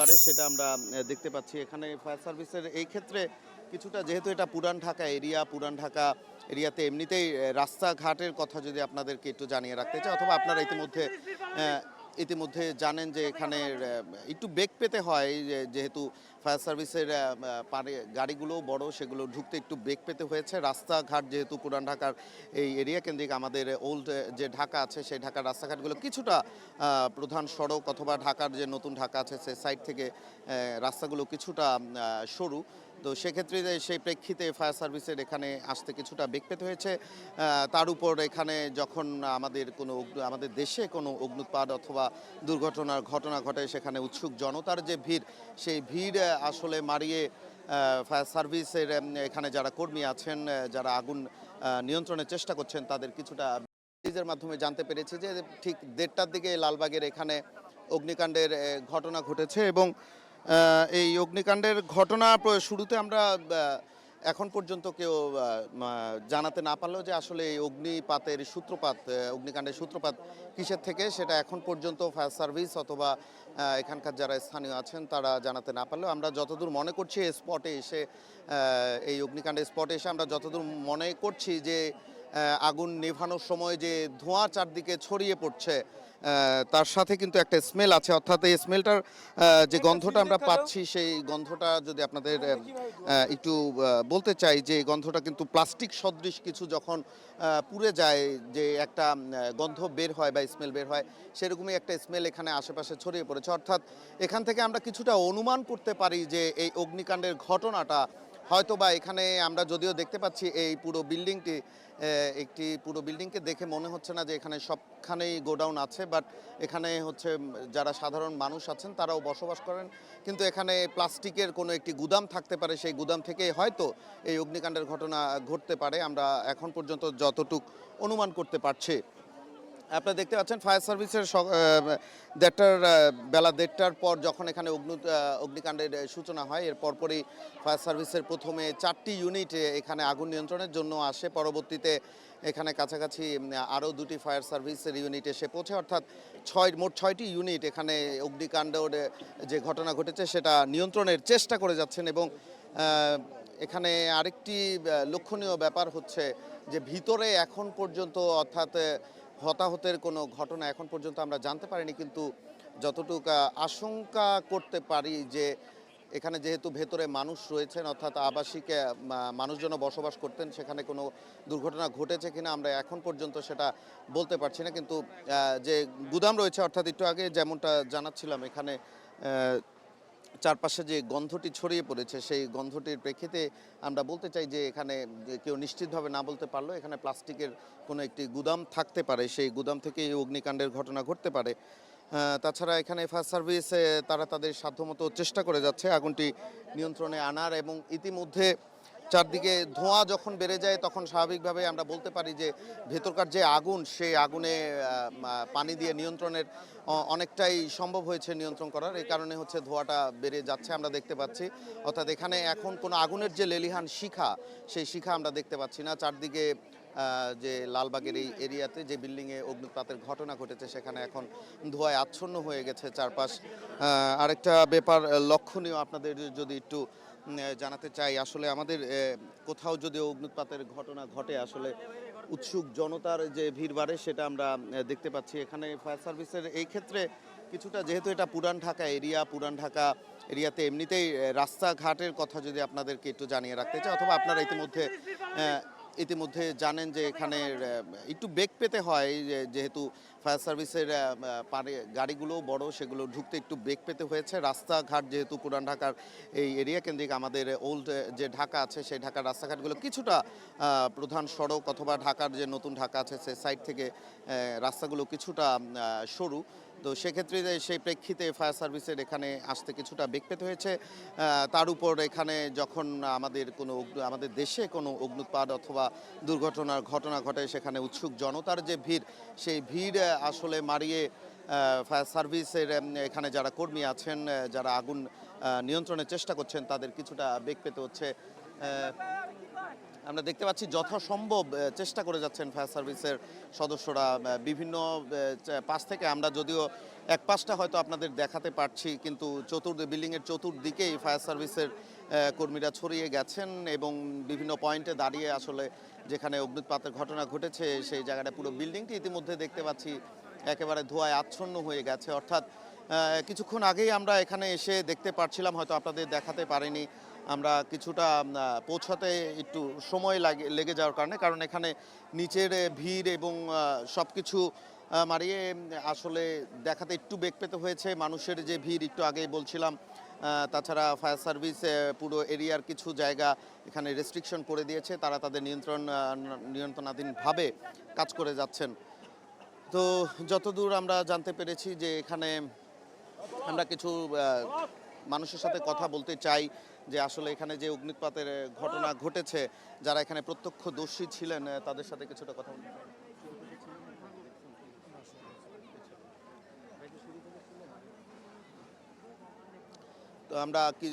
বাড়ে সেটা আমরা দেখতে পাচ্ছি। এখানে ফায়ার সার্ভিসের এই ক্ষেত্রে কিছুটা, যেহেতু এটা পুরান ঢাকা এরিয়া, পুরান ঢাকা এরিয়াতে এমনিতেই রাস্তাঘাটের কথা যদি আপনাদেরকে একটু জানিয়ে রাখতে চাই, অথবা আপনারা ইতিমধ্যে জানেন যে এখানে একটু বেগ পেতে হয়, যেহেতু ফায়ার সার্ভিসের গাড়িগুলো বড়, সেগুলো ঢুকতে একটু বেগ পেতে হয়েছে। রাস্তাঘাট যেহেতু পুরান ঢাকার এই এরিয়া কেন্দ্রিক, আমাদের ওল্ড যে ঢাকা আছে সেই ঢাকার রাস্তাঘাটগুলো কিছুটা প্রধান সড়ক অথবা ঢাকার যে নতুন ঢাকা আছে সে সাইড থেকে রাস্তাগুলো কিছুটা সরু। তো সেক্ষেত্রে সেই প্রেক্ষিতে ফায়ার সার্ভিসের এখানে আসতে কিছুটা বেগ পেতে হয়েছে। তার উপর এখানে যখন আমাদের দেশে কোনো অগ্ন্যুৎপাত অথবা দুর্ঘটনার ঘটনা ঘটে, সেখানে উৎসুক জনতার যে ভিড়, সেই ভিড় আসলে মারিয়ে ফায়ার সার্ভিসের এখানে যারা কর্মী আছেন, যারা আগুন নিয়ন্ত্রণের চেষ্টা করছেন, তাদের কিছুটা নিউজের মাধ্যমে জানতে পেরেছি যে ঠিক ১:৩০টার দিকে লালবাগের এখানে অগ্নিকাণ্ডের ঘটনা ঘটেছে। এবং এই অগ্নিকাণ্ডের ঘটনা শুরুতে আমরা এখন পর্যন্ত কেউ জানাতে না পারলেও যে আসলে এই অগ্নিকাণ্ডের সূত্রপাত কিসের থেকে, সেটা এখন পর্যন্ত ফায়ার সার্ভিস অথবা এখানকার যারা স্থানীয় আছেন তারা জানাতে না পারলেও আমরা যতদূর মনে করছি এই অগ্নিকাণ্ডের স্পটে এসে আমরা যতদূর মনে করছি যে আগুন নেভানোর সময় যে ধোঁয়া চারদিকে ছড়িয়ে পড়ছে, তার সাথে কিন্তু একটা স্মেল আছে। অর্থাৎ এই স্মেলটার যে গন্ধটা আমরা পাচ্ছি, সেই গন্ধটা যদি আপনাদের একটু বলতে চাই, যে গন্ধটা কিন্তু প্লাস্টিক সদৃশ কিছু যখন পুড়ে যায়, যে একটা গন্ধ বের হয় বা স্মেল বের হয়, সেরকমই একটা স্মেল এখানে আশেপাশে ছড়িয়ে পড়েছে। অর্থাৎ এখান থেকে আমরা কিছুটা অনুমান করতে পারি যে এই অগ্নিকাণ্ডের ঘটনাটা হয়তোবা এখানে আমরা যদিও দেখতে পাচ্ছি এই পুরো বিল্ডিংকে দেখে মনে হচ্ছে না যে এখানে সবখানেই গোডাউন আছে, বাট এখানে হচ্ছে যারা সাধারণ মানুষ আছেন তারাও বসবাস করেন, কিন্তু এখানে প্লাস্টিকের কোনো একটি গুদাম থাকতে পারে, সেই গুদাম থেকে হয়তো এই অগ্নিকাণ্ডের ঘটনা ঘটতে পারে, আমরা এখন পর্যন্ত যতটুক অনুমান করতে পারছি। আপনারা দেখতে পাচ্ছেন ফায়ার সার্ভিসের বেলা ১:৩০টার পর যখন এখানে অগ্নিকাণ্ডের সূচনা হয়, এর পরপরই ফায়ার সার্ভিসের প্রথমে ৪টি ইউনিট এখানে আগুন নিয়ন্ত্রণের জন্য আসে। পরবর্তীতে এখানে কাছাকাছি আরও ২টি ফায়ার সার্ভিসের ইউনিট এসে পৌঁছে। অর্থাৎ মোট ৬টি ইউনিট এখানে অগ্নিকাণ্ডের যে ঘটনা ঘটেছে সেটা নিয়ন্ত্রণের চেষ্টা করে যাচ্ছেন। এবং এখানে আরেকটি লক্ষণীয় ব্যাপার হচ্ছে যে ভিতরে এখন পর্যন্ত, অর্থাৎ হতাহতের কোনো ঘটনা এখন পর্যন্ত আমরা জানতে পারিনি, কিন্তু যতটুকু আশঙ্কা করতে পারি যে এখানে যেহেতু ভেতরে মানুষ রয়েছেন, অর্থাৎ আবাসিক মানুষজন বসবাস করতেন, সেখানে কোনো দুর্ঘটনা ঘটেছে কিনা আমরা এখন পর্যন্ত সেটা বলতে পারছি না। কিন্তু যে গুদাম রয়েছে, অর্থাৎ একটু আগে যেমনটা জানাচ্ছিলাম, এখানে চারপাশে যে গন্ধটি ছড়িয়ে পড়েছে, সেই গন্ধটির প্রেক্ষিতে আমরা বলতে চাই যে এখানে কেউ নিশ্চিতভাবে না বলতে পারলেও এখানে প্লাস্টিকের কোনো একটি গুদাম থাকতে পারে, সেই গুদাম থেকে এই অগ্নিকাণ্ডের ঘটনা ঘটতে পারে। তাছাড়া এখানে ফায়ার সার্ভিস তারা তাদের সাধ্যমতো চেষ্টা করে যাচ্ছে আগুনটি নিয়ন্ত্রণে আনার। এবং ইতিমধ্যে চারদিকে ধোঁয়া যখন বেড়ে যায়, তখন স্বাভাবিকভাবে আমরা বলতে পারি যে ভেতরকার যে আগুন, সেই আগুনে পানি দিয়ে নিয়ন্ত্রণের অনেকটাই সম্ভব হয়েছে নিয়ন্ত্রণ করার। এই কারণে হচ্ছে ধোঁয়াটা বেড়ে যাচ্ছে আমরা দেখতে পাচ্ছি। অর্থাৎ এখানে এখন কোনো আগুনের যে লেলিহান শিখা, সেই শিখা আমরা দেখতে পাচ্ছি না। চারদিকে যে লালবাগের এই এরিয়াতে যে বিল্ডিংয়ে অগ্নুৎপাতের ঘটনা ঘটেছে, সেখানে এখন ধোঁয়ায় আচ্ছন্ন হয়ে গেছে চারপাশ। আরেকটা ব্যাপার লক্ষণীয় আপনাদের যদি একটু জানাতে চাই, আসলে আমাদের কোথাও যদি অগ্নুৎপাতের ঘটনা ঘটে, আসলে উৎসুক জনতার যে ভিড় বাড়ে সেটা আমরা দেখতে পাচ্ছি। এখানে ফায়ার সার্ভিসের এই ক্ষেত্রে কিছুটা, যেহেতু এটা পুরান ঢাকা এরিয়াতে এমনিতেই রাস্তাঘাটের কথা যদি আপনাদেরকে একটু জানিয়ে রাখতে চাই, অথবা আপনারা ইতিমধ্যে জানেন যে এখানে একটু বেগ পেতে হয়, যেহেতু ফায়ার সার্ভিসের গাড়িগুলো বড়, সেগুলো ঢুকতে একটু বেগ পেতে হয়েছে। রাস্তাঘাট যেহেতু পুরান ঢাকার এই এরিয়া কেন্দ্রিক, আমাদের ওল্ড যে ঢাকা আছে সেই ঢাকার রাস্তাঘাটগুলো কিছুটা প্রধান সড়ক অথবা ঢাকার যে নতুন ঢাকা আছে সে সাইড থেকে রাস্তাগুলো কিছুটা সরু। তো সেক্ষেত্রে সেই প্রেক্ষিতে ফায়ার সার্ভিসের এখানে আসতে কিছুটা বেগ পেতে হয়েছে। তার উপর এখানে যখন আমাদের দেশে কোনো অগ্ন্যুৎপাত অথবা দুর্ঘটনার ঘটনা ঘটে, সেখানে উৎসুক জনতার যে ভিড়, সেই ভিড় আসলে মারিয়ে ফায়ার সার্ভিসের এখানে যারা কর্মী আছেন, যারা আগুন নিয়ন্ত্রণের চেষ্টা করছেন, তাদের কিছুটা বেগ পেতে হচ্ছে। আমরা দেখতে পাচ্ছি যথাসম্ভব চেষ্টা করে যাচ্ছেন ফায়ার সার্ভিসের সদস্যরা বিভিন্ন পাশ থেকে। আমরা যদিও এক পাশটা হয়তো আপনাদের দেখাতে পারছি, কিন্তু বিল্ডিংয়ের চতুর্দিকেই ফায়ার সার্ভিসের কর্মীরা ছড়িয়ে গেছেন এবং বিভিন্ন পয়েন্টে দাঁড়িয়ে আসলে যেখানে অগ্নুৎপাতের ঘটনা ঘটেছে সেই জায়গাটা পুরো বিল্ডিংটি ইতিমধ্যে দেখতে পাচ্ছি একেবারে ধোঁয়ায় আচ্ছন্ন হয়ে গেছে। অর্থাৎ কিছুক্ষণ আগেই আমরা এখানে এসে দেখতে পাচ্ছিলাম, হয়তো আপনাদের দেখাতে পারিনি, আমরা কিছুটা পৌঁছাতে একটু সময় লেগে যাওয়ার কারণ এখানে নিচের ভিড় এবং সব কিছু মারিয়ে আসলে দেখাতে একটু বেগ পেতে হয়েছে। মানুষের যে ভিড় একটু আগেই বলছিলাম, তাছাড়া ফায়ার সার্ভিস পুরো এরিয়ার কিছু জায়গা এখানে রেস্ট্রিকশন করে দিয়েছে, তারা তাদের নিয়ন্ত্রণাধীনভাবে কাজ করে যাচ্ছেন। তো যতদূর আমরা জানতে পেরেছি যে এখানে আমরা কিছু মানুষের সাথে কথা বলতে চাই যে আসলে এখানে যে অগ্নুৎপাতের ঘটনা ঘটেছে, যারা এখানে প্রত্যক্ষদর্শী ছিলেন তাদের সাথে কিছুটা কথা বলতে। তো আমরা কি